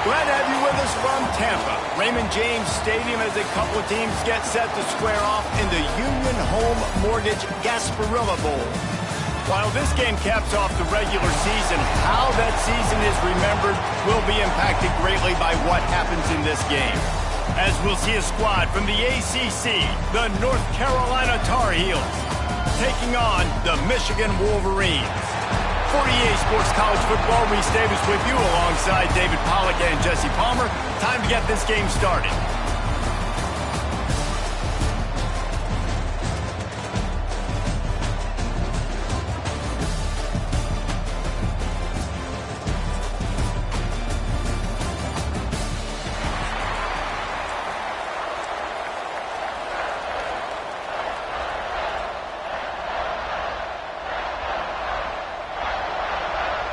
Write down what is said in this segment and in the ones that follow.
Glad to have you with us from Tampa. Raymond James Stadium as a couple of teams get set to square off in the Union Home Mortgage Gasparilla Bowl. While this game caps off the regular season, how that season is remembered will be impacted greatly by what happens in this game. As we'll see a squad from the ACC, the North Carolina Tar Heels, taking on the Michigan Wolverines. For EA Sports College Football, Reese Davis with you alongside David Pollack and Jesse Palmer. Time to get this game started.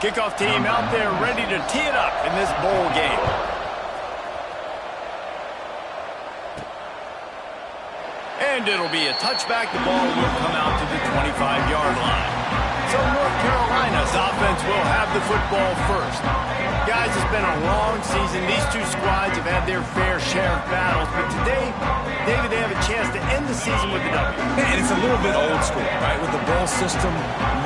Kickoff team out there ready to tee it up in this bowl game. And it'll be a touchback. The ball will come out to the 25-yard line. So North Carolina's offense will have the football first. Guys, it's been a long season. These two squads have had their fair share of battles. But today, David, they have a chance to end the season with a W. And it's a little bit old school, right? With the bowl system,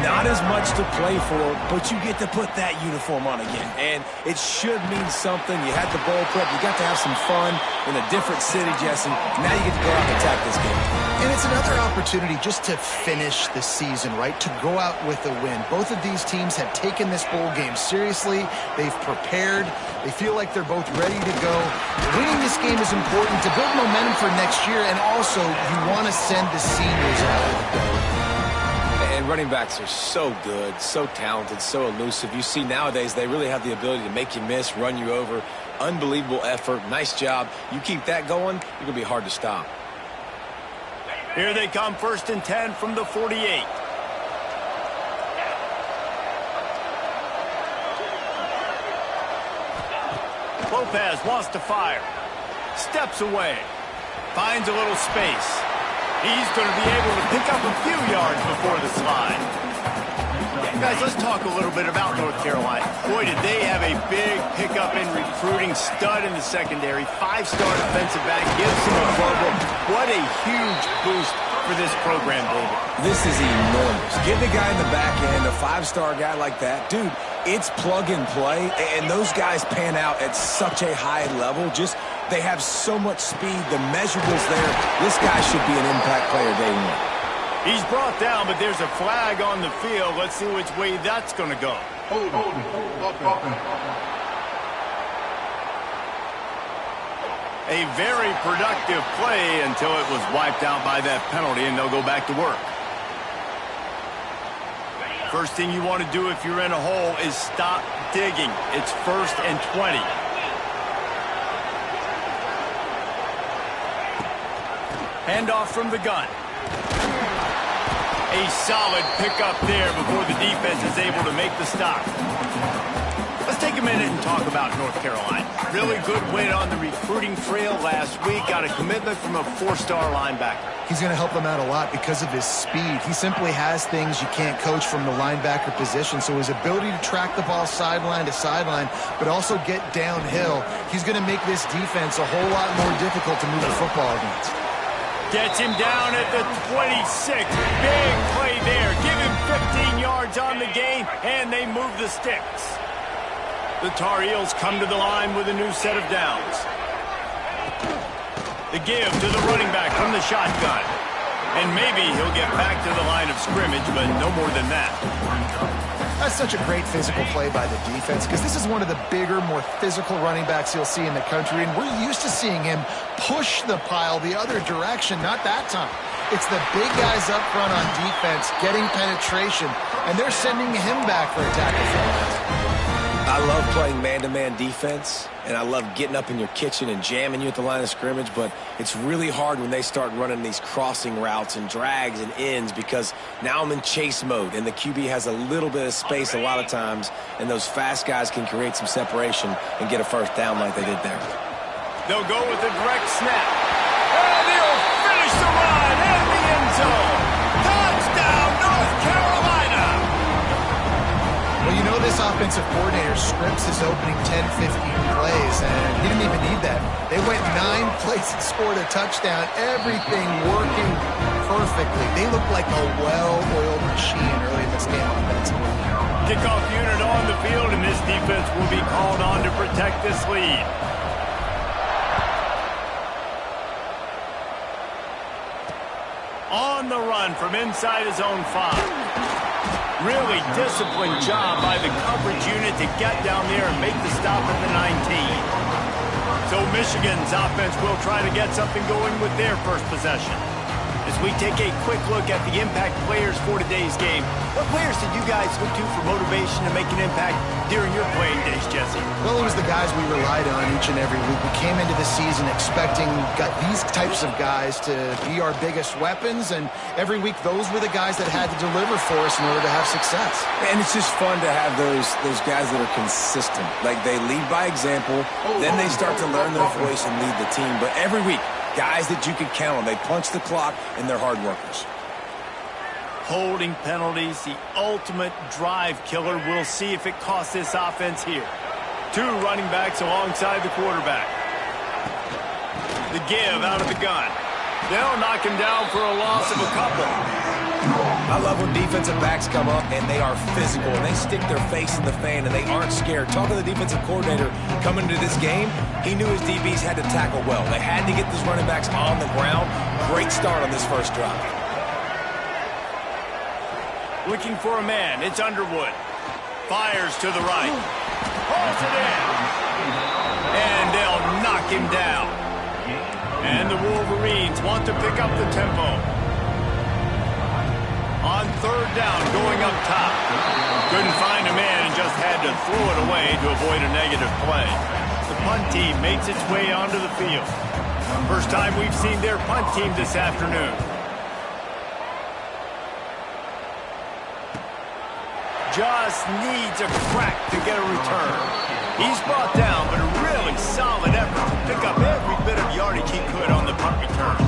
not as much to play for, but you get to put that uniform on again. And it should mean something. You had the bowl prep. You got to have some fun in a different city, Jesse. Now you get to go out and attack this game. And it's another opportunity just to finish the season, right? To go out with a win. Both of these teams have taken this bowl game seriously. They've prepared. They feel like they're both ready to go. Winning this game is important to build momentum for next year, and also you want to send the seniors out with a go. And running backs are so good, so talented, so elusive. You see nowadays they really have the ability to make you miss, run you over. Unbelievable effort. Nice job. You keep that going, you're going to be hard to stop. Here they come, 1st and 10 from the 48. Lopez wants to fire. Steps away. Finds a little space. He's going to be able to pick up a few yards before the slide. Guys, let's talk a little bit about North Carolina. Boy, did they have a big pickup in recruiting. Stud in the secondary. 5-star defensive back. Gives him a bubble. What a huge boost for this program, David. This is enormous. Get the guy in the back end, a 5-star guy like that. Dude, it's plug and play, and those guys pan out at such a high level. Just, they have so much speed. The measurables there. This guy should be an impact player day one. He's brought down, but there's a flag on the field. Let's see which way that's going to go. A very productive play until it was wiped out by that penalty, and they'll go back to work. First thing you want to do if you're in a hole is stop digging. It's 1st and 20. Handoff from the gun. A solid pickup there before the defense is able to make the stop. Let's take a minute and talk about North Carolina. Really good win on the recruiting trail last week. Got a commitment from a 4-star linebacker. He's going to help them out a lot because of his speed. He simply has things you can't coach from the linebacker position. So his ability to track the ball sideline to sideline, but also get downhill, he's going to make this defense a whole lot more difficult to move the football against. Gets him down at the 26. Big play there. Give him 15 yards on the gain, and they move the sticks. The Tar Heels come to the line with a new set of downs. The give to the running back from the shotgun. And maybe he'll get back to the line of scrimmage, but no more than that. That's such a great physical play by the defense because this is one of the bigger, more physical running backs you'll see in the country, and we're used to seeing him push the pile the other direction. Not that time. It's the big guys up front on defense getting penetration, and they're sending him back for a tackle for loss. I love playing man-to-man defense, and I love getting up in your kitchen and jamming you at the line of scrimmage, but it's really hard when they start running these crossing routes and drags and ends because now I'm in chase mode, and the QB has a little bit of space a lot of times, and those fast guys can create some separation and get a first down like they did there. They'll go with a direct snap. And he'll finish the run in the end zone. Touchdown, North Carolina! Well, you know this offensive coordinator scripts his opening 10, 15 plays, and he didn't even need that. They went 9 plays and scored a touchdown, everything working perfectly. They looked like a well-oiled machine early in this game offensively. Kickoff unit on the field, and this defense will be called on to protect this lead. On the run from inside his own 5. Really disciplined job by the coverage unit to get down there and make the stop at the 19. So Michigan's offense will try to get something going with their first possession. As we take a quick look at the impact players for today's game, what players did you guys look to for motivation to make an impact during your playing days, Jesse? Well, it was the guys we relied on each and every week. We came into the season expecting these types of guys to be our biggest weapons, and every week those were the guys that had to deliver for us in order to have success. And it's just fun to have those guys that are consistent. Like, they lead by example, then they start to learn their voice and lead the team. But every week, guys that you can count on. They punch the clock, and they're hard workers. Holding penalties, the ultimate drive killer. We'll see if it costs this offense here. 2 running backs alongside the quarterback. The give out of the gun. They'll knock him down for a loss of a couple. I love when defensive backs come up and they are physical and they stick their face in the fan and they aren't scared. Talking to the defensive coordinator coming into this game, he knew his DBs had to tackle well. They had to get these running backs on the ground. Great start on this first drive. Looking for a man. It's Underwood. Fires to the right. Pulls it in. And they'll knock him down. And the Wolverines want to pick up the tempo. On 3rd down, going up top. Couldn't find a man and just had to throw it away to avoid a negative play. The punt team makes its way onto the field. First time we've seen their punt team this afternoon. Just needs a crack to get a return. He's brought down, but a really solid effort to pick up every bit of yardage he could on the punt return.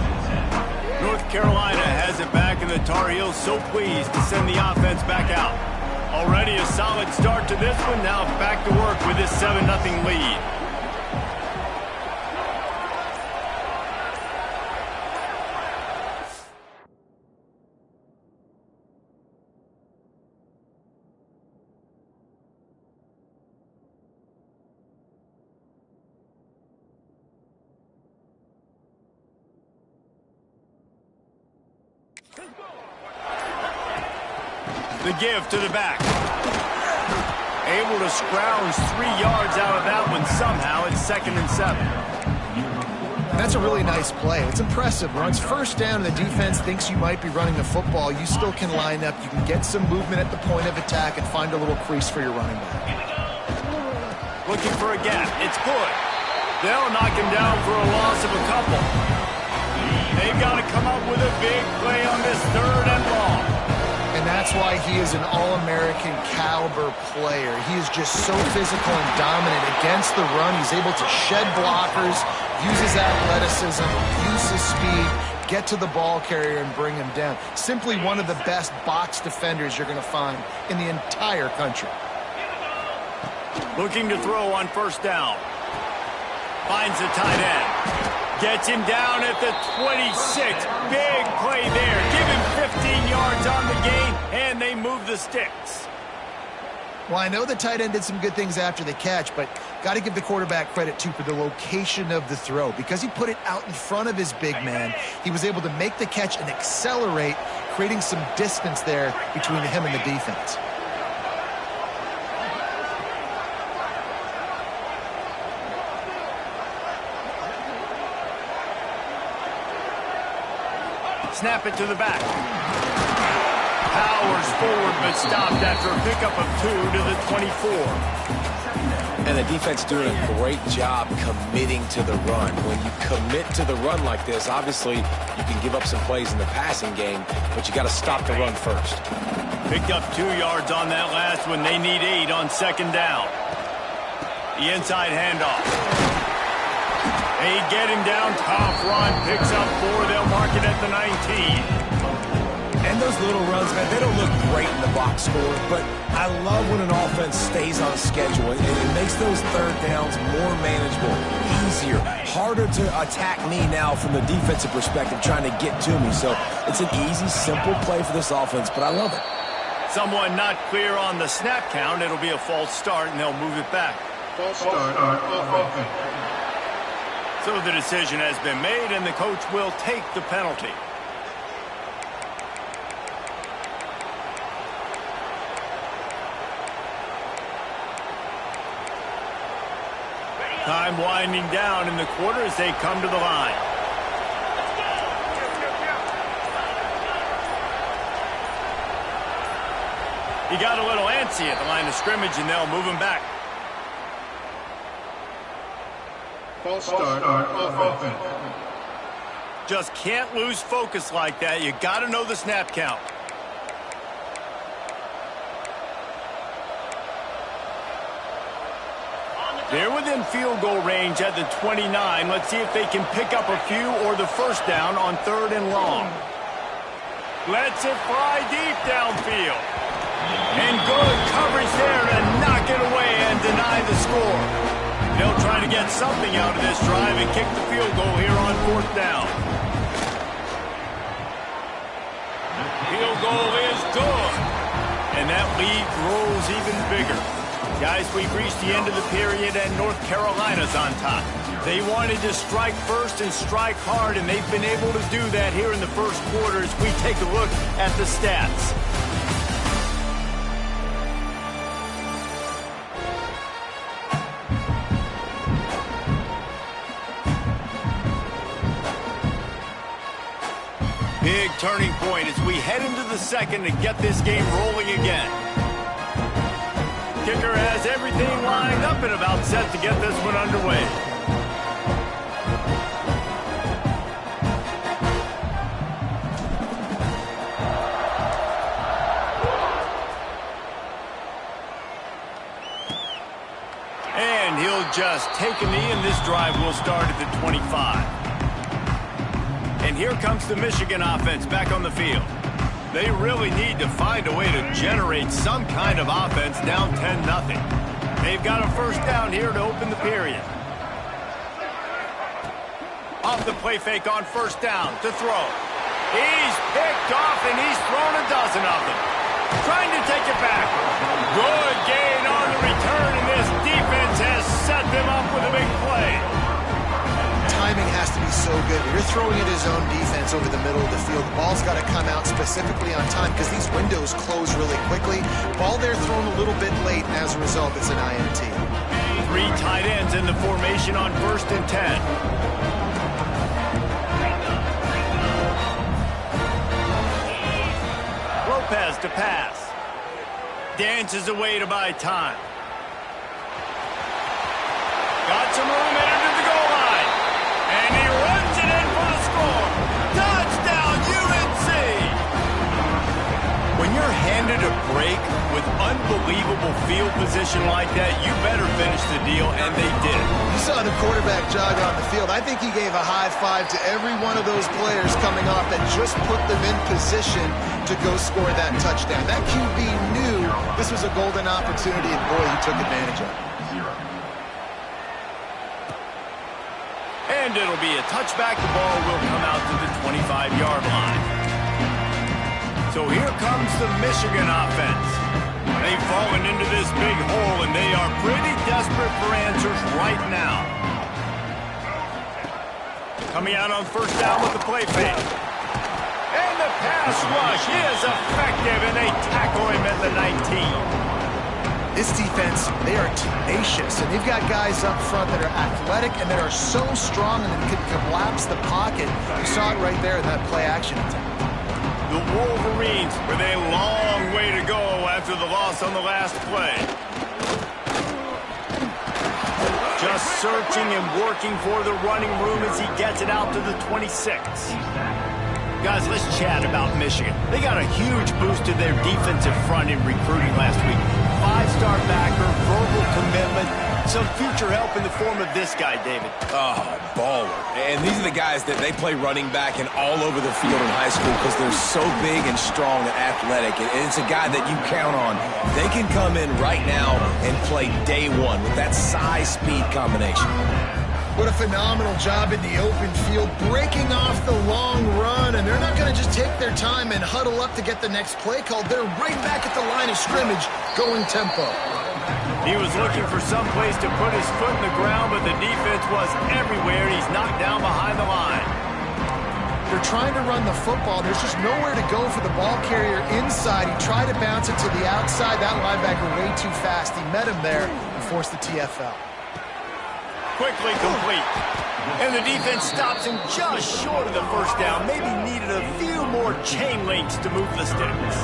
North Carolina has it back, and the Tar Heels so pleased to send the offense back out. Already a solid start to this one. Now back to work with this 7-0 lead. The give to the back. Able to scrounge 3 yards out of that one somehow. It's 2nd and 7. That's a really nice play. It's impressive. When it's 1st down and the defense thinks you might be running the football, you still can line up. You can get some movement at the point of attack and find a little crease for your running back. Looking for a gap. It's good. They'll knock him down for a loss of a couple. They've got to come up with a big play on this 3rd and long. And that's why he is an All-American caliber player. He is just so physical and dominant against the run. He's able to shed blockers, use his athleticism, use his speed, get to the ball carrier and bring him down. Simply one of the best box defenders you're going to find in the entire country. Looking to throw on 1st down. Finds the tight end. Gets him down at the 26. Big play there. Give him 15 yards on the gain, and they move the sticks. Well, I know the tight end did some good things after the catch, but got to give the quarterback credit, too, for the location of the throw. Because he put it out in front of his big man, he was able to make the catch and accelerate, creating some distance there between him and the defense. Snap it to the back. Powers forward, but stopped after a pickup of 2 to the 24. And the defense doing a great job committing to the run. When you commit to the run like this, obviously you can give up some plays in the passing game, but you got to stop the run first. Picked up 2 yards on that last one. They need 8 on 2nd down. The inside handoff. They get him down, tough run, picks up 4, they'll mark it at the 19. And those little runs, man, they don't look great in the box score, but I love when an offense stays on schedule. It makes those third downs more manageable, easier, harder to attack me now from the defensive perspective trying to get to me. So it's an easy, simple play for this offense, but I love it. Someone not clear on the snap count. It'll be a false start, and they'll move it back. False start on offense. So the decision has been made, and the coach will take the penalty. Time winding down in the quarter as they come to the line. He got a little antsy at the line of scrimmage, and they'll move him back. False start on offense. Just can't lose focus like that. You got to know the snap count. They're within field goal range at the 29. Let's see if they can pick up a few or the first down on 3rd and long. Lets it fly deep downfield. And good coverage there to knock it away and deny the score. They'll try to get something out of this drive and kick the field goal here on 4th down. Field goal is good. And that lead grows even bigger. Guys, we've reached the end of the period, and North Carolina's on top. They wanted to strike first and strike hard, and they've been able to do that here in the first quarter as we take a look at the stats. Big turning point as we head into the second to get this game rolling again. Kicker has everything lined up and about set to get this one underway. And he'll just take a knee, and this drive will start at the 25. And here comes the Michigan offense back on the field. They really need to find a way to generate some kind of offense down 10-0. They've got a first down here to open the period. Off the play fake on first down to throw. He's picked off, and he's thrown a dozen of them. Trying to take it back. Good gain on the return, and this defense has set them up with a big play. Timing has to be so good. You're throwing at his own defense over the middle of the field. The ball's got to come out specifically on time because these windows close really quickly. Ball there thrown a little bit late. As a result, it's an INT. 3 tight ends in the formation on 1st and 10. Lopez to pass. Dances away to buy time. Got some room headed to the goal line. And he runs it in for the score. Touchdown, UNC! When you're handed a break with unbelievable field position like that, you better finish the deal, and they did. You saw the quarterback jog on the field. I think he gave a high five to every one of those players coming off that just put them in position to go score that touchdown. That QB knew this was a golden opportunity, and boy, he took advantage of it. And it'll be a touchback. The ball will come out to the 25-yard line. So here comes the Michigan offense. They've fallen into this big hole, and they are pretty desperate for answers right now. Coming out on first down with the play fake. And the pass rush is effective, and they tackle him at the 19. This defense, they are tenacious, and they've got guys up front that are athletic and that are so strong and that can collapse the pocket. You saw it right there in that play-action attack. The Wolverines with a long way to go after the loss on the last play. Just searching and working for the running room as he gets it out to the 26. Guys, let's chat about Michigan. They got a huge boost to their defensive front in recruiting last week. 5-star backer, verbal commitment. some future help in the form of this guy, David. Oh, baller. And these are the guys that they play running back and all over the field in high school because they're so big and strong and athletic. And it's a guy that you count on. They can come in right now and play day one with that size-speed combination. What a phenomenal job in the open field, breaking off the long run, and they're not going to just take their time and huddle up to get the next play called. They're right back at the line of scrimmage, going tempo. He was looking for some place to put his foot in the ground, but the defense was everywhere. He's knocked down behind the line. They're trying to run the football. There's just nowhere to go for the ball carrier inside. He tried to bounce it to the outside. That linebacker way too fast. He met him there and forced the TFL. Quickly complete. And the defense stops him just short of the first down. Maybe needed a few more chain links to move the sticks.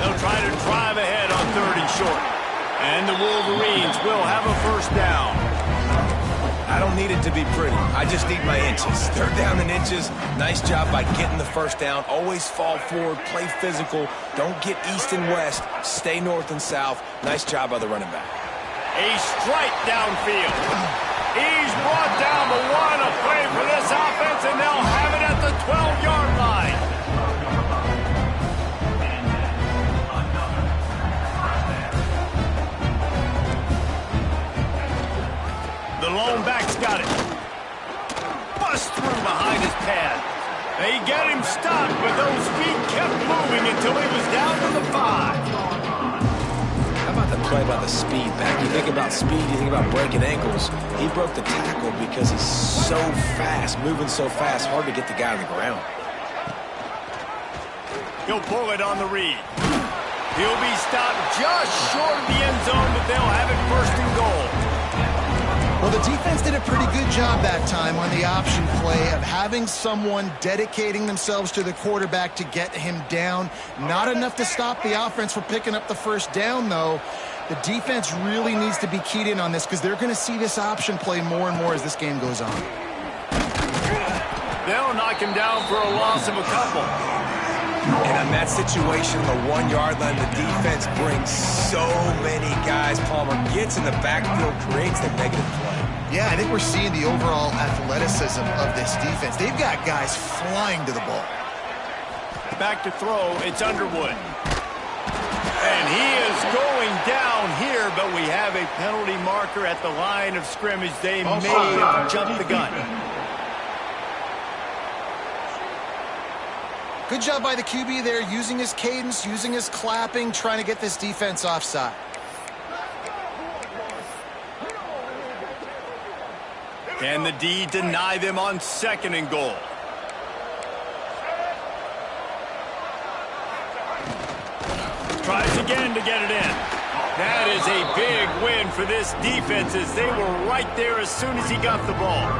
They'll try to drive ahead on 3rd and short. And the Wolverines will have a first down. I don't need it to be pretty. I just need my inches. 3rd down in inches. Nice job by getting the first down. Always fall forward, play physical. Don't get east and west. Stay north and south. Nice job by the running back. A strike downfield. He's brought down the one. A play for this offense, and they'll have it at the 12-yard line. The lone back's got it. Bust through behind his pad. They get him stopped, but those feet kept moving until he was down to the 5. How about the play by the speed back? You think about speed, you think about breaking ankles. He broke the tackle because he's so fast, moving so fast, hard to get the guy on the ground. He'll pull it on the read. He'll be stopped just short of the end zone, but they'll have it 1st and goal. Well, the defense did a pretty good job that time on the option play of having someone dedicating themselves to the quarterback to get him down. Not enough to stop the offense from picking up the first down, though. The defense really needs to be keyed in on this because they're going to see this option play more and more as this game goes on. They'll knock him down for a loss of a couple. And in that situation, the 1-yard line, the defense brings so many guys. Palmer gets in the backfield, creates the negative play. Yeah, I think we're seeing the overall athleticism of this defense. They've got guys flying to the ball. Back to throw, it's Underwood. And he is going down here, but we have a penalty marker at the line of scrimmage. They may have jumped the gun. Good job by the QB there, using his cadence, using his clapping, trying to get this defense offside. Can the D deny them on 2nd and goal? Tries again to get it in. That is a big win for this defense as they were right there as soon as he got the ball.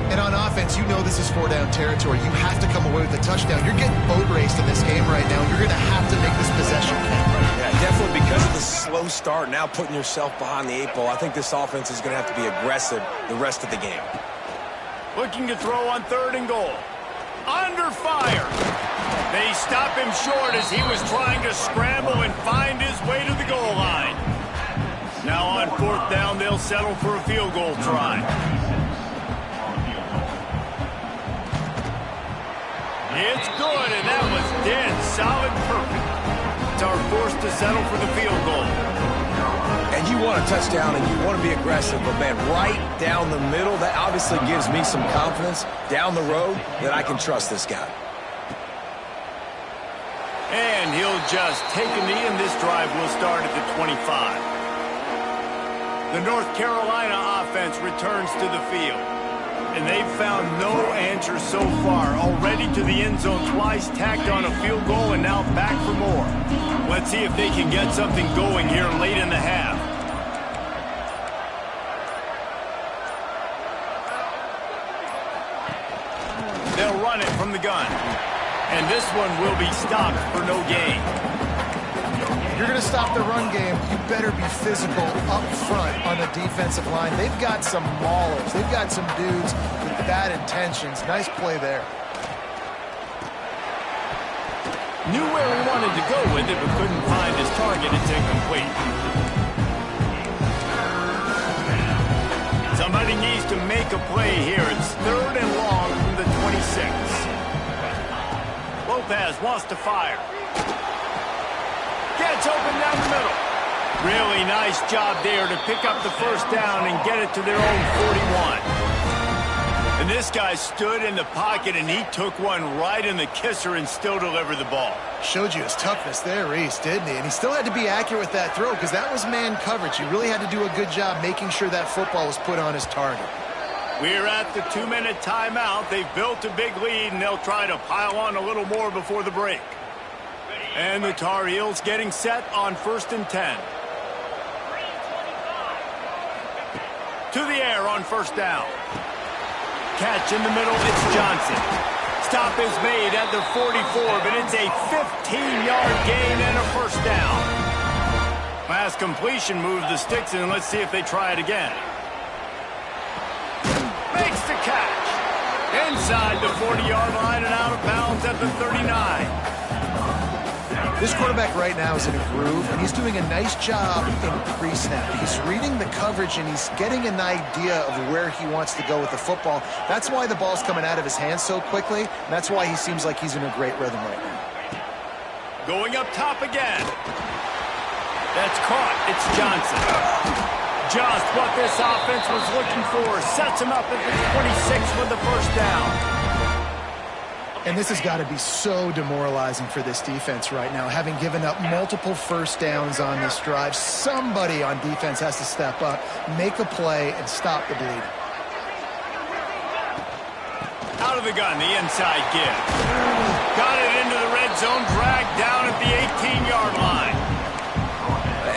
And on offense, you know this is 4-down territory. You have to come away with a touchdown. You're getting boat raced in this game right now. You're going to have to make this possession count. Yeah, definitely because of the slow start, now putting yourself behind the 8 ball. I think this offense is going to have to be aggressive the rest of the game. Looking to throw on 3rd and goal. Under fire. They stop him short as he was trying to scramble and find his way to the goal line. Now on 4th down, they'll settle for a field goal try. It's good, and that was dead solid perfect. It's our forced to settle for the field goal. And you want a touchdown, and you want to be aggressive, but, man, right down the middle, that obviously gives me some confidence down the road that I can trust this guy. And he'll just take a knee, and this drive will start at the 25. The North Carolina offense returns to the field. And they've found no answer so far. Already to the end zone twice, tacked on a field goal, and now back for more. Let's see if they can get something going here late in the half. They'll run it from the gun. And this one will be stopped for no gain. If you're going to stop the run game, you better be physical up front on the defensive line. They've got some maulers. They've got some dudes with bad intentions. Nice play there. Knew where he wanted to go with it, but couldn't find his target. It's incomplete. Somebody needs to make a play here. It's 3rd and long from the 26. Lopez wants to fire. Gets open down the middle. Really nice job there to pick up the first down and get it to their own 41. And this guy stood in the pocket, and he took one right in the kisser and still delivered the ball. Showed you his toughness there, Reese, didn't he? And he still had to be accurate with that throw because that was man coverage. He really had to do a good job making sure that football was put on his target. We're at the 2-minute timeout. They've built a big lead, and they'll try to pile on a little more before the break. And the Tar Heels getting set on 1st and 10. To the air on 1st down. Catch in the middle, it's Johnson. Stop is made at the 44, but it's a 15-yard gain and a 1st down. Last completion moved the sticks, and let's see if they try it again. Makes the catch. Inside the 40-yard line and out of bounds at the 39. This quarterback right now is in a groove, and he's doing a nice job in pre-snap. He's reading the coverage, and he's getting an idea of where he wants to go with the football. That's why the ball's coming out of his hands so quickly, and that's why he seems like he's in a great rhythm right now. Going up top again. That's caught. It's Johnson. Just what this offense was looking for. Sets him up at the 26 with the 1st down. And this has got to be so demoralizing for this defense right now, having given up multiple 1st downs on this drive. Somebody on defense has to step up, make a play, and stop the bleeding. Out of the gun, the inside give. Got it into the red zone, dragged down at the 18-yard line.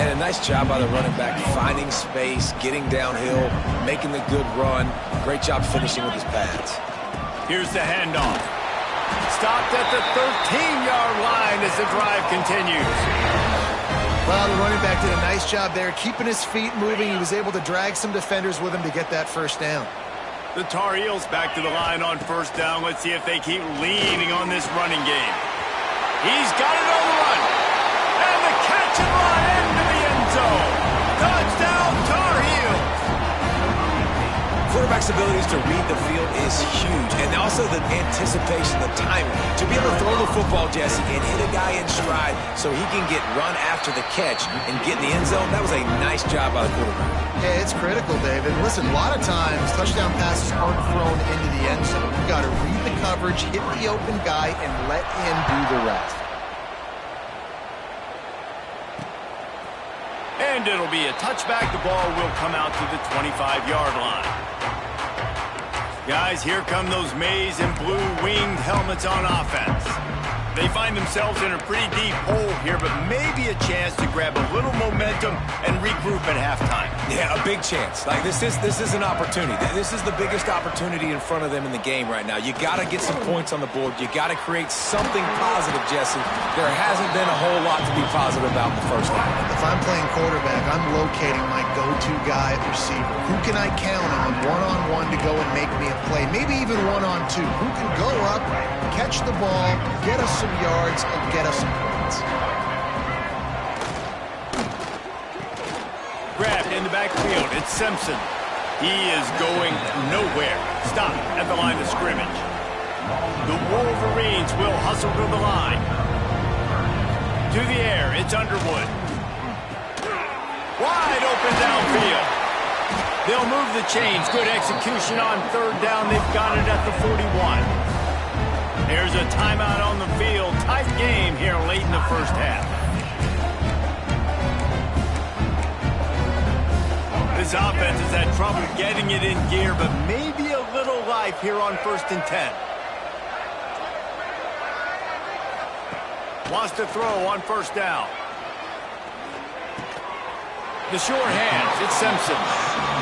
And a nice job by the running back, finding space, getting downhill, making the good run. Great job finishing with his pads. Here's the handoff. Stopped at the 13-yard line as the drive continues. Well, the running back did a nice job there, keeping his feet moving. He was able to drag some defenders with him to get that 1st down. The Tar Heels back to the line on 1st down. Let's see if they keep leaning on this running game. He's got it on the run. And the catch and run into the end zone. Touchdown, Tar Heels. Quarterback's abilities to read the field is huge, and also the anticipation, the timing. To be able to throw the football, Jesse, and hit a guy in stride so he can get run after the catch and get in the end zone, that was a nice job by the quarterback. Yeah, it's critical, David. Listen, a lot of times touchdown passes aren't thrown into the end zone. You've got to read the coverage, hit the open guy, and let him do the rest. And it'll be a touchback. The ball will come out to the 25-yard line. Guys, here come those maize and blue winged helmets on offense. They find themselves in a pretty deep hole here, but maybe a chance to grab a little momentum and regroup at halftime. Yeah, a big chance. Like this is an opportunity. This is the biggest opportunity in front of them in the game right now. You got to get some points on the board. You got to create something positive, Jesse. There hasn't been a whole lot to be positive about in the 1st half. If I'm playing quarterback, I'm locating my go-to guy at receiver. Who can I count on one-on-one to go and make me a play? Maybe even one-on-two. Who can go up, catch the ball, get us some yards, and get us some points. Grabbed in the backfield. It's Simpson. He is going nowhere. Stop at the line of scrimmage. The Wolverines will hustle to the line. To the air. It's Underwood. Wide open downfield. They'll move the chains. Good execution on 3rd down. They've got it at the 41. There's a timeout on the field. Tight game here late in the 1st half. This offense has had trouble getting it in gear, but maybe a little life here on 1st and 10. Wants to throw on 1st down. The short hands, it's Simpson.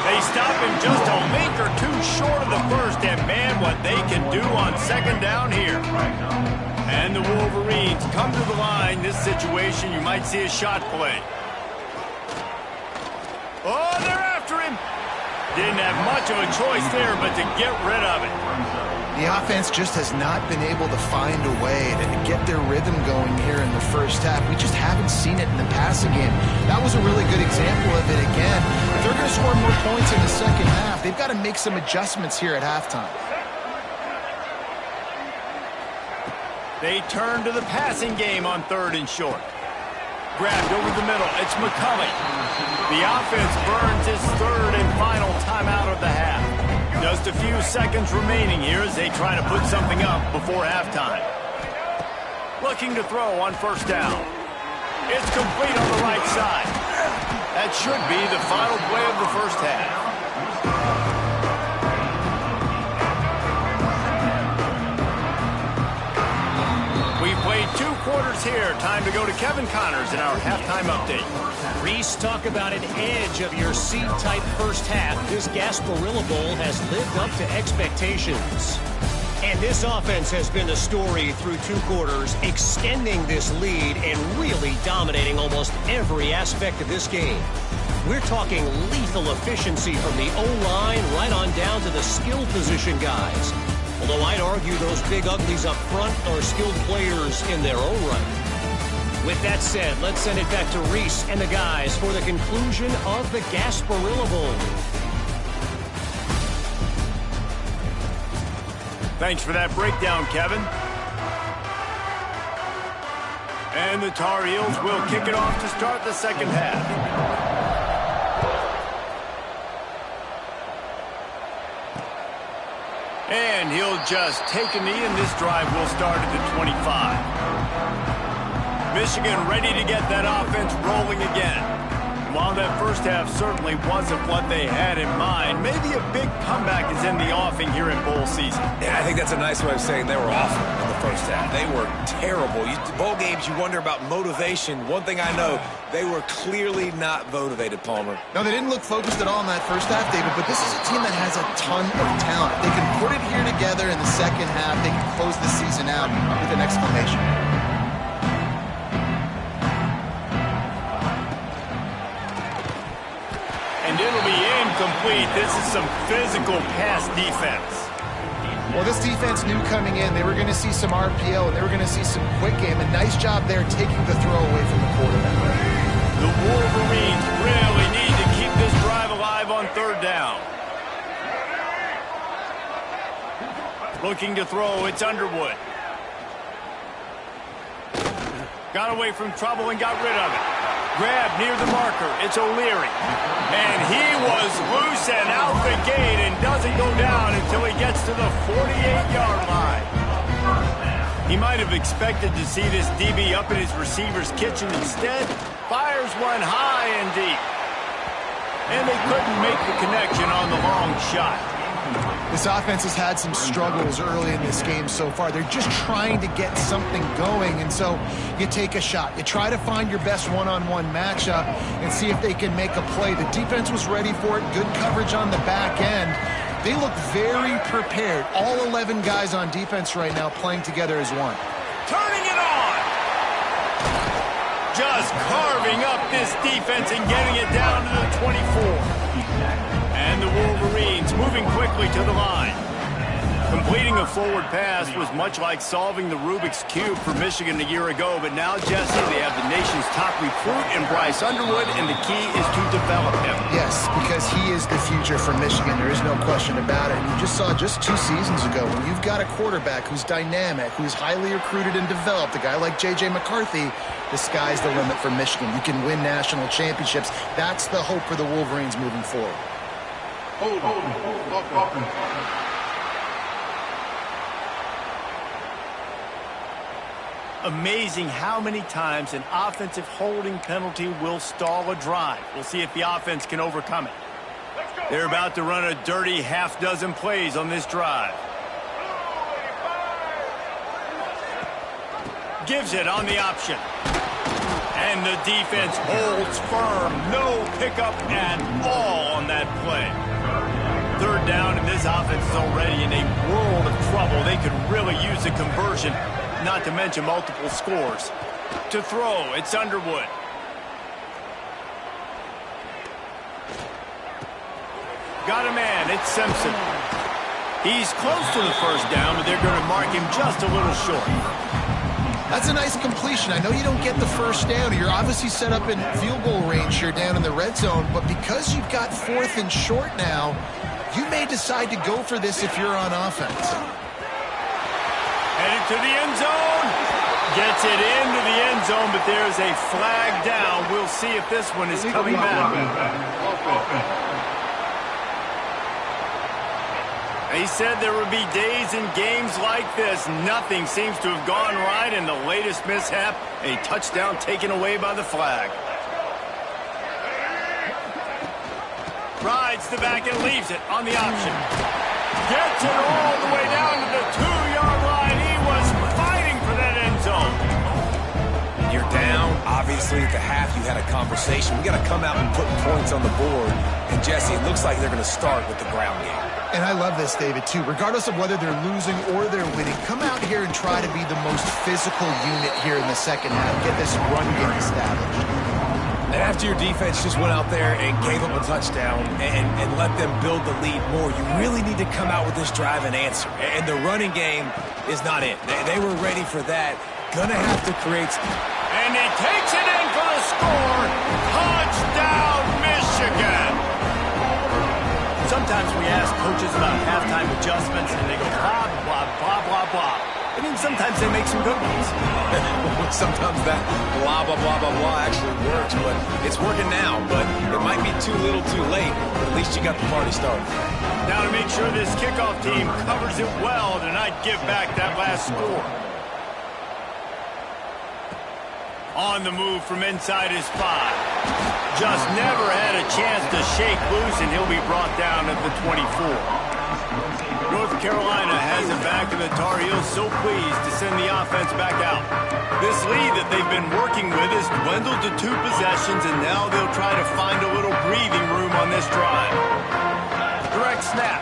They stop him just a link or two short of the 1st, and man, what they can do on 2nd down here. And the Wolverines come to the line. This situation, you might see a shot play. Oh, they're after him. Didn't have much of a choice there, but to get rid of it. The offense just has not been able to find a way to get their rhythm going here in the first half. We just haven't seen it in the passing game. That was a really good example of it again. If they're going to score more points in the second half, they've got to make some adjustments here at halftime. They turn to the passing game on 3rd and short. Grabbed over the middle. It's McCulley. The offense burns its 3rd and final timeout of the half. Just a few seconds remaining here as they try to put something up before halftime. Looking to throw on 1st down. It's complete on the right side. That should be the final play of the first half. We've played 2 quarters here. Time to go to Kevin Connors in our halftime update. Reese, talk about an edge of your seat type first half. This Gasparilla Bowl has lived up to expectations. And this offense has been the story through 2 quarters, extending this lead and really dominating almost every aspect of this game. We're talking lethal efficiency from the O-line right on down to the skill position guys. Although I'd argue those big uglies up front are skilled players in their own right. With that said, let's send it back to Reese and the guys for the conclusion of the Gasparilla Bowl. Thanks for that breakdown, Kevin. And the Tar Heels will kick it off to start the second half. And he'll just take a knee, and this drive will start at the 25. Michigan ready to get that offense rolling again. While that first half certainly wasn't what they had in mind, maybe a big comeback is in the offing here in bowl season. Yeah, I think that's a nice way of saying they were awful in the first half. They were terrible. Bowl games, you wonder about motivation. One thing I know, they were clearly not motivated, Palmer. No, they didn't look focused at all in that first half, David, but this is a team that has a ton of talent. They can put it here together in the second half. They can close the season out with an exclamation. And it'll be incomplete. This is some physical pass defense. Well, this defense knew coming in they were going to see some RPO, and they were going to see some quick game. A nice job there taking the throw away from the quarterback. The Wolverines really need to keep this drive alive on 3rd down. Looking to throw, it's Underwood. Got away from trouble and got rid of it. Grabbed near the marker, it's O'Leary. And he was loose and out the gate and doesn't go down until he gets to the 48-yard line. He might have expected to see this DB up in his receiver's kitchen. Instead, fires one high and deep. And they couldn't make the connection on the long shot. This offense has had some struggles early in this game so far. They're just trying to get something going, and so you take a shot. You try to find your best one-on-one matchup and see if they can make a play. The defense was ready for it. Good coverage on the back end. They look very prepared. All 11 guys on defense right now playing together as one. Turning it on! Just carving up this defense and getting it down to the 24. And the Wolverines moving quickly to the line. Completing a forward pass was much like solving the Rubik's Cube for Michigan a year ago, but now, Jesse, they have the nation's top recruit in Bryce Underwood, and the key is to develop him. Yes, because he is the future for Michigan. There is no question about it. And you just saw just 2 seasons ago when you've got a quarterback who's dynamic, who's highly recruited and developed, a guy like J.J. McCarthy, the sky's the limit for Michigan. You can win national championships. That's the hope for the Wolverines moving forward. Amazing how many times an offensive holding penalty will stall a drive. We'll see if the offense can overcome it. They're about to run a dirty half-dozen plays on this drive. Gives it on the option. And the defense holds firm. No pickup at all on that play. 3rd down, and this offense is already in a world of trouble. They could really use a conversion, not to mention multiple scores. To throw, it's Underwood. Got a man, it's Simpson. He's close to the first down, but they're going to mark him just a little short. That's a nice completion. I know you don't get the first down. You're obviously set up in field goal range here down in the red zone, but because you've got 4th and short now, you may decide to go for this if you're on offense. Headed to the end zone. Gets it into the end zone, but there's a flag down. We'll see if this one is coming back. He said there would be days in games like this. Nothing seems to have gone right, and the latest mishap, a touchdown taken away by the flag. Rides the back and leaves it on the option. Gets it all the way down to the 2-yard line. He was fighting for that end zone. You're down. Obviously, at the half, you had a conversation. We got to come out and put points on the board. And, Jesse, it looks like they're going to start with the ground game. And I love this, David, too. Regardless of whether they're losing or they're winning, come out here and try to be the most physical unit here in the second half. Get this run game established. And after your defense just went out there and gave up a touchdown and let them build the lead more, you really need to come out with this drive and answer. And the running game is not it. They were ready for that. Gonna have to create... And he takes it in for the score. Touchdown, Michigan. Sometimes we ask coaches about halftime adjustments, and they go blah, blah, blah, blah, blah. And then sometimes they make some good ones. Sometimes that blah, blah, blah, blah, blah actually works, but it's working now. But it might be too little too late, but at least you got the party started. Now to make sure this kickoff team covers it well to not give back that last score. On the move from inside his 5. Just never had a chance to shake loose, and he'll be brought down at the 24. North Carolina has it back, and the Tar Heels so pleased to send the offense back out. This lead that they've been working with has dwindled to 2 possessions, and now they'll try to find a little breathing room on this drive. Direct snap.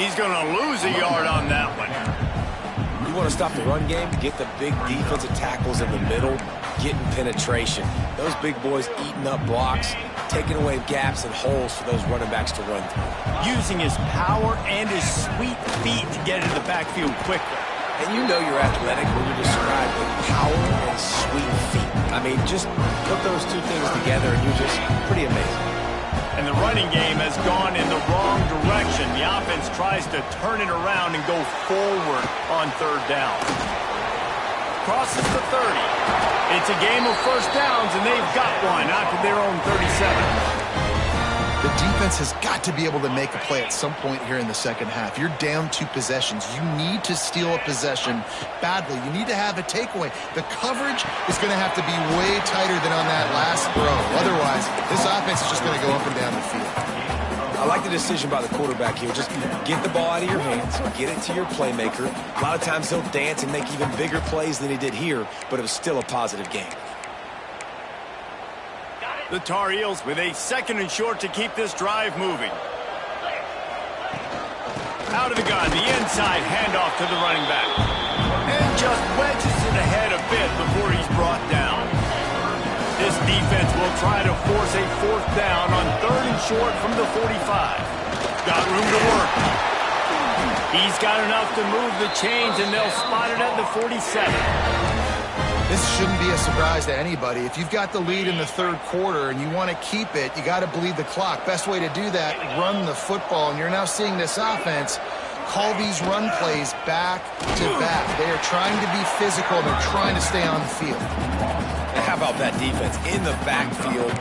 He's going to lose a yard on that one. You want to stop the run game, get the big defensive tackles in the middle, getting penetration. Those big boys eating up blocks, taking away gaps and holes for those running backs to run through. Using his power and his sweet feet to get into the backfield quickly. And you know you're athletic when you describe with power and sweet feet. I mean, just put those two things together and you're just pretty amazing. And the running game has gone in the wrong direction. The offense tries to turn it around and go forward on 3rd down. Crosses the 30. It's a game of first downs, and they've got one out to their own 37. The defense has got to be able to make a play at some point here in the second half. You're down 2 possessions. You need to steal a possession badly. You need to have a takeaway. The coverage is going to have to be way tighter than on that last throw. Otherwise, this offense is just going to go up and down the field. I like the decision by the quarterback here. Just get the ball out of your hands, get it to your playmaker. A lot of times he'll dance and make even bigger plays than he did here, but it was still a positive game. The Tar Heels with a 2nd and short to keep this drive moving. Out of the gun, the inside handoff to the running back. And just wedges it ahead a bit before he's brought down. This defense will try to force a 4th down on 3rd and short from the 45. Got room to work. He's got enough to move the chains, and they'll spot it at the 47. This shouldn't be a surprise to anybody. If you've got the lead in the 3rd quarter and you want to keep it, you got to bleed the clock. Best way to do that, run the football. And you're now seeing this offense call these run plays back to back. They are trying to be physical. They're trying to stay on the field. And how about that defense? In the backfield,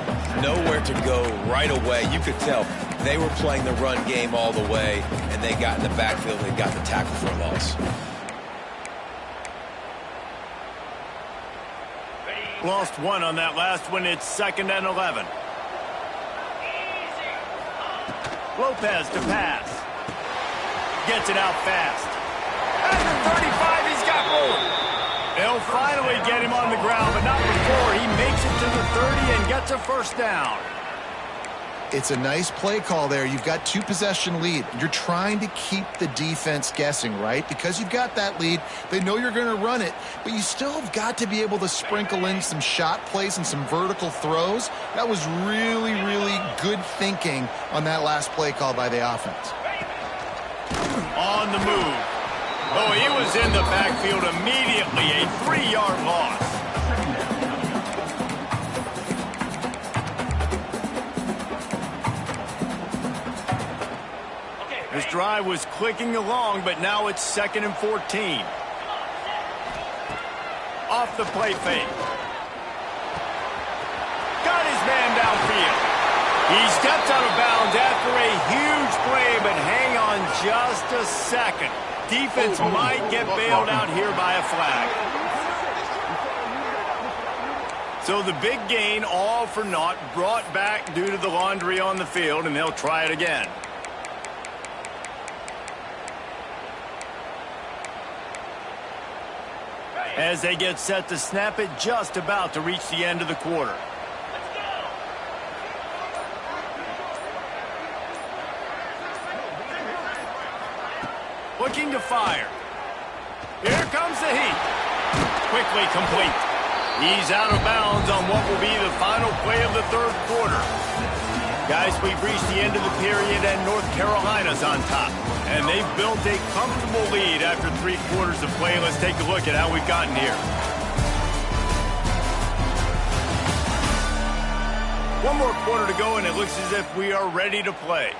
nowhere to go right away. You could tell they were playing the run game all the way, and they got in the backfield and got the tackle for a loss. Lost 1 on that last one. It's 2nd and 11. Lopez to pass. Gets it out fast. At the 35, he's got room. They'll finally get him on the ground, but not before he makes it to the 30 and gets a 1st down. It's a nice play call there. You've got 2-possession lead. You're trying to keep the defense guessing, right? Because you've got that lead, they know you're going to run it, but you still have got to be able to sprinkle in some shot plays and some vertical throws. That was really, really good thinking on that last play call by the offense. On the move. Oh, he was in the backfield immediately. A 3-yard loss. This drive was clicking along, but now it's 2nd and 14. Off the play fake. Got his man downfield. He steps out of bounds after a huge play, but hang on just a second. Defense might get bailed out here by a flag. So the big gain, all for naught, brought back due to the laundry on the field, and they'll try it again. As they get set to snap it, just about to reach the end of the quarter. Looking to fire. Here comes the heat. Quickly complete. He's out of bounds on what will be the final play of the 3rd quarter. Guys, we've reached the end of the period and North Carolina's on top. And they've built a comfortable lead after 3 quarters of play. Let's take a look at how we've gotten here. One more quarter to go and it looks as if we are ready to play.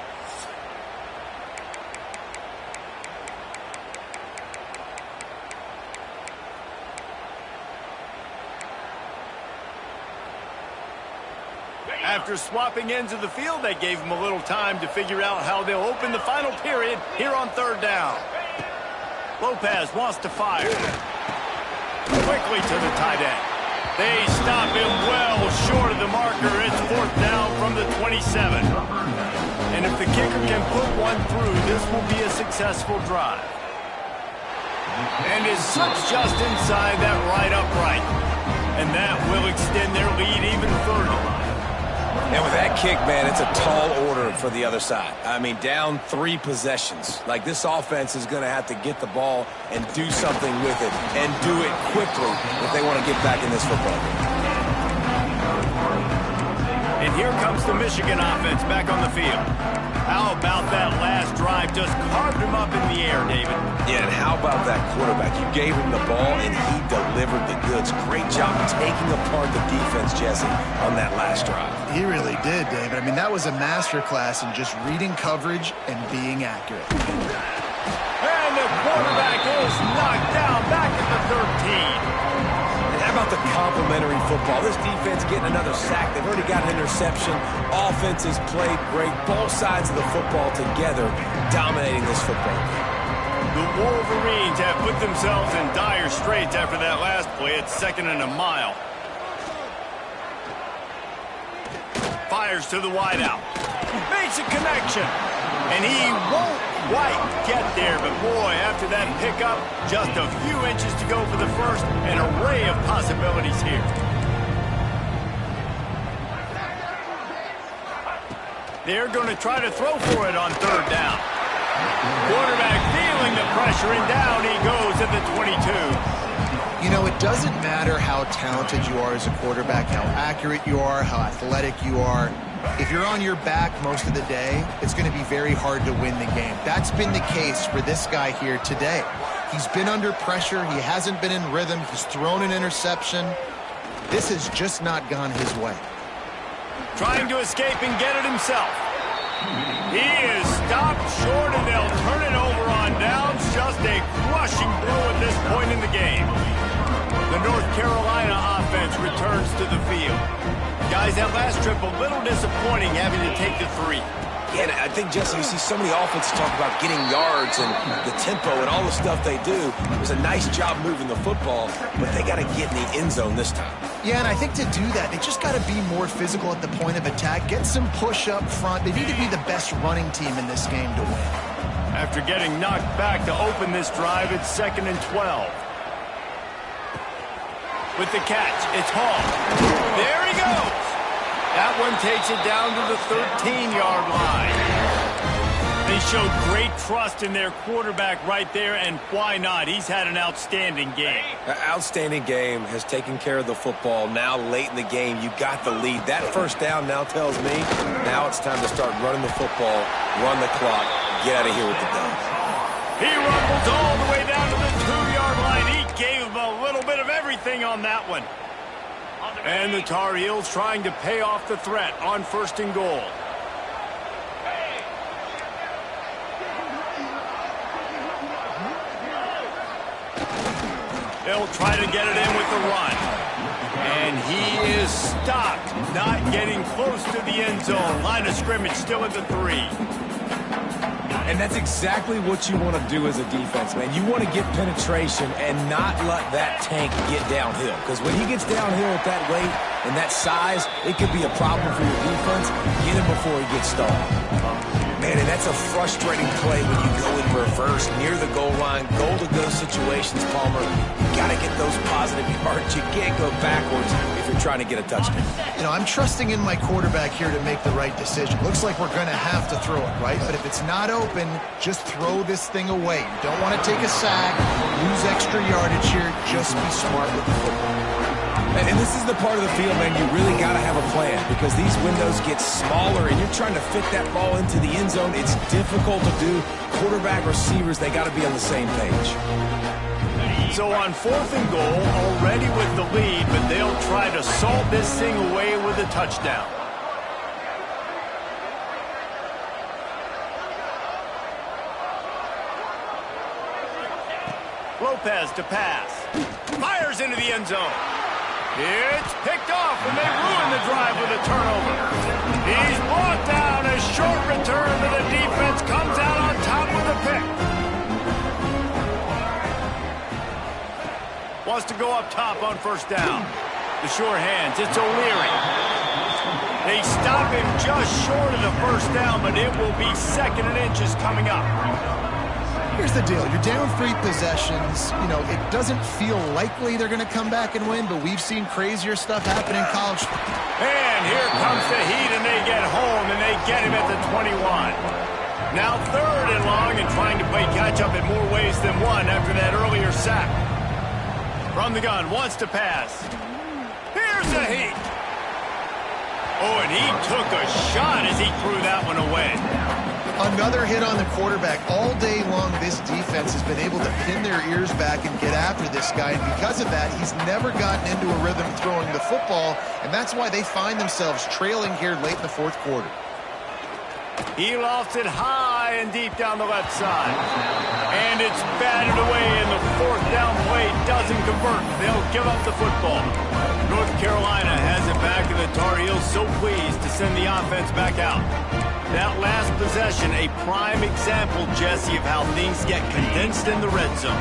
After swapping ends of the field, they gave him a little time to figure out how they'll open the final period here on 3rd down. Lopez wants to fire. Quickly to the tight end. They stop him well short of the marker. It's 4th down from the 27. And if the kicker can put one through, this will be a successful drive. And is such just inside that right upright. And that will extend their lead even further. And with that kick, man, it's a tall order for the other side. I mean, down 3 possessions. Like, this offense is going to have to get the ball and do something with it, and do it quickly if they want to get back in this football game. And here comes the Michigan offense back on the field. How about that last drive? Just carved him up in the air, David. Yeah, and how about that quarterback? You gave him the ball, and he delivered the goods. Great job taking apart the defense, Jesse, on that last drive. He really did, David. I mean, that was a masterclass in just reading coverage and being accurate. And the quarterback is knocked down back at the 13. How about the complimentary football? This defense getting another sack. They've already got an interception. Offense has played great. Both sides of the football together dominating this football game. The Wolverines have put themselves in dire straits after that last play. It's 2nd and a mile. Fires to the wideout. Makes a connection. And he won't quite get there, but boy, after that pickup, just a few inches to go for the first, an array of possibilities here. They're going to try to throw for it on 3rd down. Quarterback feeling the pressure, and down he goes at the 22. You know, it doesn't matter how talented you are as a quarterback, how accurate you are, how athletic you are. If you're on your back most of the day, it's going to be very hard to win the game. That's been the case for this guy here today. He's been under pressure. He hasn't been in rhythm. He's thrown an interception. This has just not gone his way. Trying to escape and get it himself. He is stopped short, and they'll turn it over on downs. Just a crushing blow at this point in the game. The North Carolina offense returns to the field. Guys, that last trip a little disappointing having to take the 3. Yeah, and I think, Jesse, you see so many offenses talk about getting yards and the tempo and all the stuff they do. It was a nice job moving the football, but they got to get in the end zone this time. Yeah, and I think to do that, they just got to be more physical at the point of attack, get some push up front. They need to be the best running team in this game to win. After getting knocked back to open this drive, it's 2nd and 12. With the catch, it's Hall. There he goes. That one takes it down to the 13-yard line. They showed great trust in their quarterback right there, and why not? He's had an outstanding game. An outstanding game, has taken care of the football. Now late in the game, you got the lead. That first down now tells me now it's time to start running the football, run the clock, get out of here with the dub. He rumbles all the way down to the 2-yard line. He gave him a little bit of everything on that one. And the Tar Heels trying to pay off the threat on 1st and goal. They'll try to get it in with the run. And he is stopped, not getting close to the end zone. Line of scrimmage still at the 3. And that's exactly what you want to do as a defense, man. You want to get penetration and not let that tank get downhill. Because when he gets downhill at that weight and that size, it could be a problem for your defense. Get him before he gets started. Man, and that's a frustrating play when you go in reverse near the goal line, goal-to-go situations, Palmer. You got to get those positive yards. You can't go backwards if you're trying to get a touchdown. You know, I'm trusting in my quarterback here to make the right decision. Looks like we're going to have to throw it, right? But if it's not open, just throw this thing away. You don't want to take a sack, lose extra yardage here. Just be smart with the football. And this is the part of the field, man, you really got to have a plan because these windows get smaller and you're trying to fit that ball into the end zone. It's difficult to do. Quarterback, receivers, they got to be on the same page. So on 4th and goal, already with the lead, but they'll try to salt this thing away with a touchdown. Lopez to pass. Fires into the end zone. It's picked off, and they ruin the drive with a turnover. He's brought down. A short return to the defense comes out on top with a pick. Wants to go up top on 1st down. The sure hands. It's O'Leary. They stop him just short of the 1st down, but it will be 2nd and inches coming up. Here's the deal. You're down 3 possessions. You know, it doesn't feel likely they're going to come back and win, but we've seen crazier stuff happen in college. And here comes the heat, and they get home, and they get him at the 21. Now 3rd and long and trying to play catch-up in more ways than one after that earlier sack. From the gun, wants to pass. Here's the heat. Oh, and he took a shot as he threw that one away. Another hit on the quarterback. All day long, this defense has been able to pin their ears back and get after this guy. And because of that, he's never gotten into a rhythm throwing the football. And that's why they find themselves trailing here late in the 4th quarter. He lofts it high and deep down the left side. And it's batted away, and the 4th down play doesn't convert. They'll give up the football. North Carolina has it back, and the Tar Heels so pleased to send the offense back out. That last possession, a prime example, Jesse, of how things get condensed in the red zone.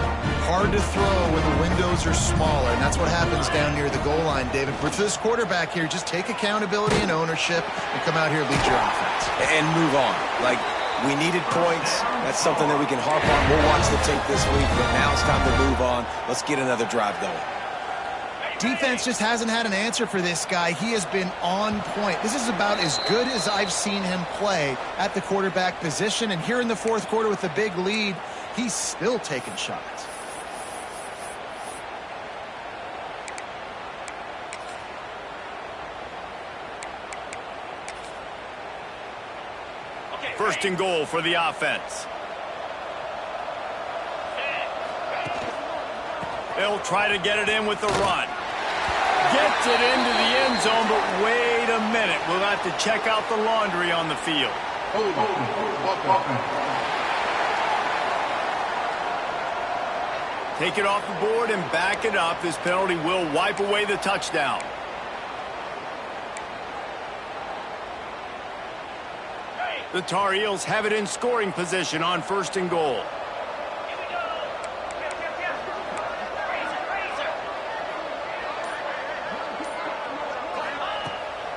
Hard to throw when the windows are smaller, and that's what happens down near the goal line, David. For this quarterback here, just take accountability and ownership and come out here and lead your offense. And move on. Like, we needed points. That's something that we can harp on. We'll watch the tape this week, but now it's time to move on. Let's get another drive going. Defense just hasn't had an answer for this guy. He has been on point. This is about as good as I've seen him play at the quarterback position. And here in the 4th quarter with the big lead, he's still taking shots. First and goal for the offense. They'll try to get it in with the run. Gets it into the end zone, but wait a minute. We'll have to check out the laundry on the field. Take it off the board and back it up. This penalty will wipe away the touchdown. The Tar Heels have it in scoring position on 1st and goal.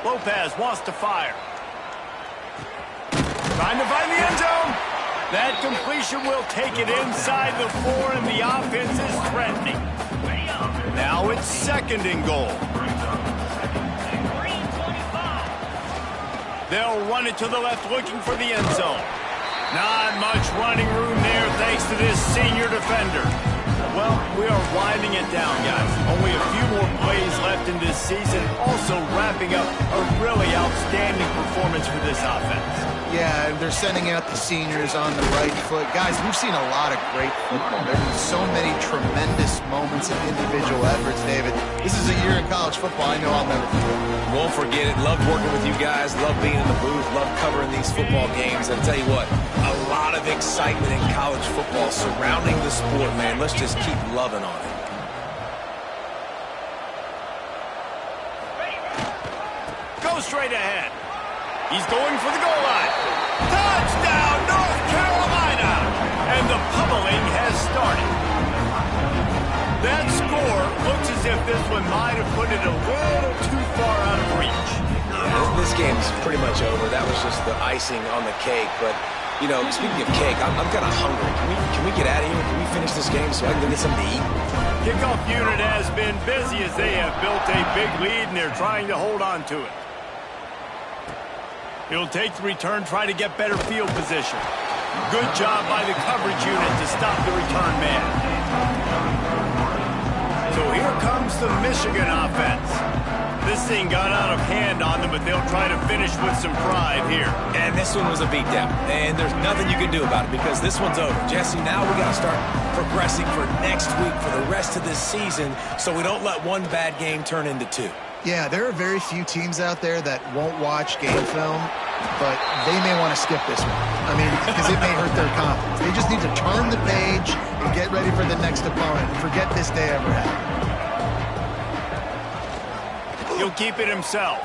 Lopez wants to fire. Trying to find the end zone. That completion will take it inside the 4, and the offense is threatening. Now it's 2nd and goal. They'll run it to the left looking for the end zone. Not much running room there thanks to this senior defender. Well, we are winding it down, guys. Only a few more plays left in this season. Also wrapping up a really outstanding performance for this offense. Yeah, and they're sending out the seniors on the right foot. Guys, we've seen a lot of great football. There have been so many tremendous moments of individual efforts, David. This is a year in college football I know I'll never forget. Won't forget it. Loved working with you guys. Loved being in the booth. Loved covering these football games. And I'll tell you what, a lot of excitement in college football surrounding the sport, man. Let's just keep loving on it. Go straight ahead. He's going for the goal line. Touchdown, North Carolina! And the pummeling has started. That score looks as if this one might have put it a little too far out of reach. This game's pretty much over. That was just the icing on the cake. But, you know, speaking of cake, I'm kind of hungry. Can we get out of here? Can we finish this game so I can go get something to eat? Kickoff unit has been busy as they have built a big lead, and they're trying to hold on to it. He'll take the return, try to get better field position. Good job by the coverage unit to stop the return man. So here comes the Michigan offense. This thing got out of hand on them, but they'll try to finish with some pride here. And this one was a beatdown. And there's nothing you can do about it because this one's over. Jesse, now we got to start progressing for next week for the rest of this season so we don't let one bad game turn into two. Yeah, there are very few teams out there that won't watch game film, but they may want to skip this one. I mean, because it may hurt their confidence. They just need to turn the page and get ready for the next opponent. Forget this day ever happened. He'll keep it himself.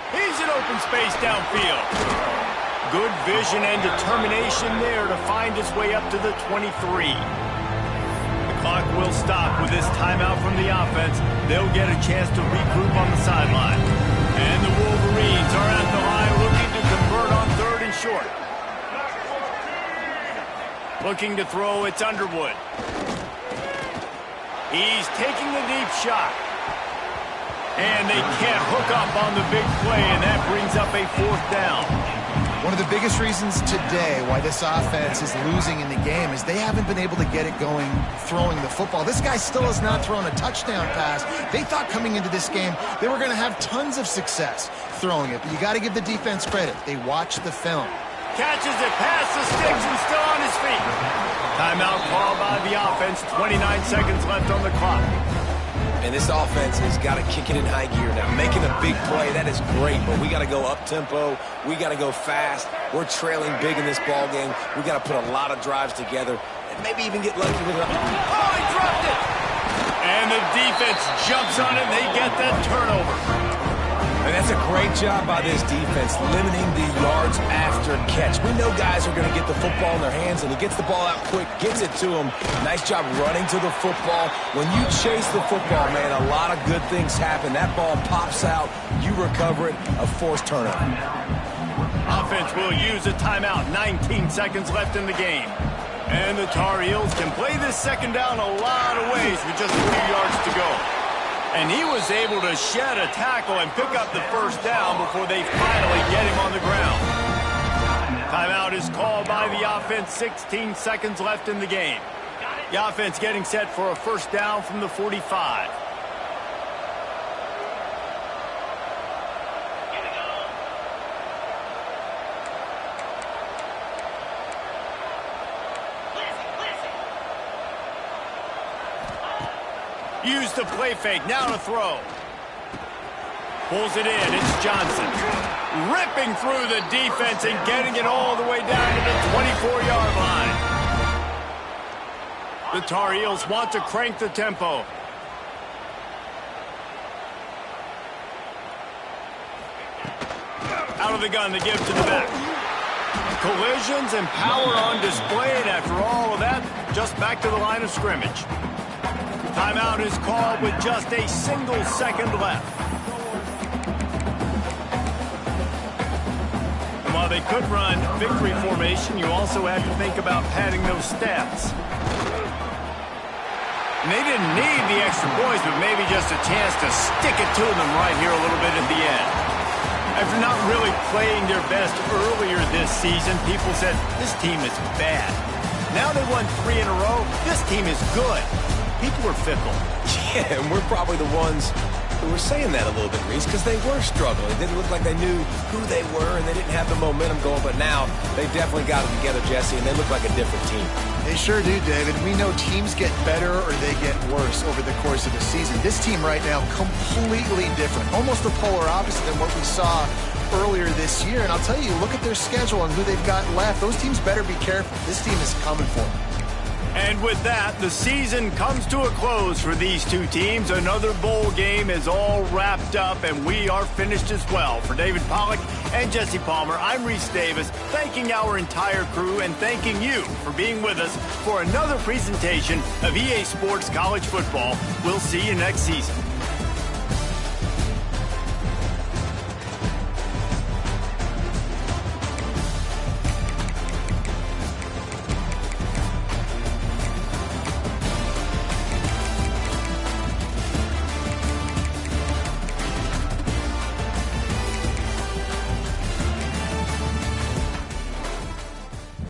He's in open space downfield. Good vision and determination there to find his way up to the 23. Clock will stop with this timeout from the offense. They'll get a chance to regroup on the sideline. And the Wolverines are at the line looking to convert on 3rd and short. Looking to throw, it's Underwood. He's taking the deep shot. And they can't hook up on the big play, and that brings up a 4th down. One of the biggest reasons today why this offense is losing in the game is they haven't been able to get it going throwing the football. This guy still has not thrown a touchdown pass. They thought coming into this game they were going to have tons of success throwing it, but you got to give the defense credit. They watched the film. Catches it past the sticks and still on his feet. Timeout called by the offense. 29 seconds left on the clock. And this offense has got to kick it in high gear now. Making a big play, that is great, but we got to go up-tempo. We got to go fast. We're trailing big in this ball game. We got to put a lot of drives together and maybe even get lucky with it. Oh, he dropped it! And the defense jumps on it, and they get that turnover. And that's a great job by this defense, limiting the yards after catch. We know guys are going to get the football in their hands, and he gets the ball out quick, gets it to them. Nice job running to the football. When you chase the football, man, a lot of good things happen. That ball pops out, you recover it, a forced turnover. Offense will use a timeout. 19 seconds left in the game. And the Tar Heels can play this second down a lot of ways with just a few yards to go. And he was able to shed a tackle and pick up the 1st down before they finally get him on the ground. Timeout is called by the offense. 16 seconds left in the game. The offense getting set for a 1st down from the 45. Use the play fake, now to throw. Pulls it in, it's Johnson. Ripping through the defense and getting it all the way down to the 24-yard line. The Tar Heels want to crank the tempo. Out of the gun to give to the back. Collisions and power on display, and after all of that, just back to the line of scrimmage. Timeout is called with just a single second left. And while they could run victory formation, you also have to think about padding those stats. And they didn't need the extra points, but maybe just a chance to stick it to them right here a little bit at the end. After not really playing their best earlier this season, people said, this team is bad. Now they won 3 in a row. This team is good. People are fickle. Yeah, and we're probably the ones who were saying that a little bit, Reese, because they were struggling. It didn't look like they knew who they were, and they didn't have the momentum going. But now they definitely got it together, Jesse, and they look like a different team. They sure do, David. We know teams get better or they get worse over the course of the season. This team right now, completely different. Almost the polar opposite than what we saw earlier this year. And I'll tell you, look at their schedule and who they've got left. Those teams better be careful. This team is coming for them. And with that, the season comes to a close for these two teams. Another bowl game is all wrapped up, and we are finished as well. For David Pollack and Jesse Palmer, I'm Reese Davis, thanking our entire crew and thanking you for being with us for another presentation of EA Sports College Football. We'll see you next season.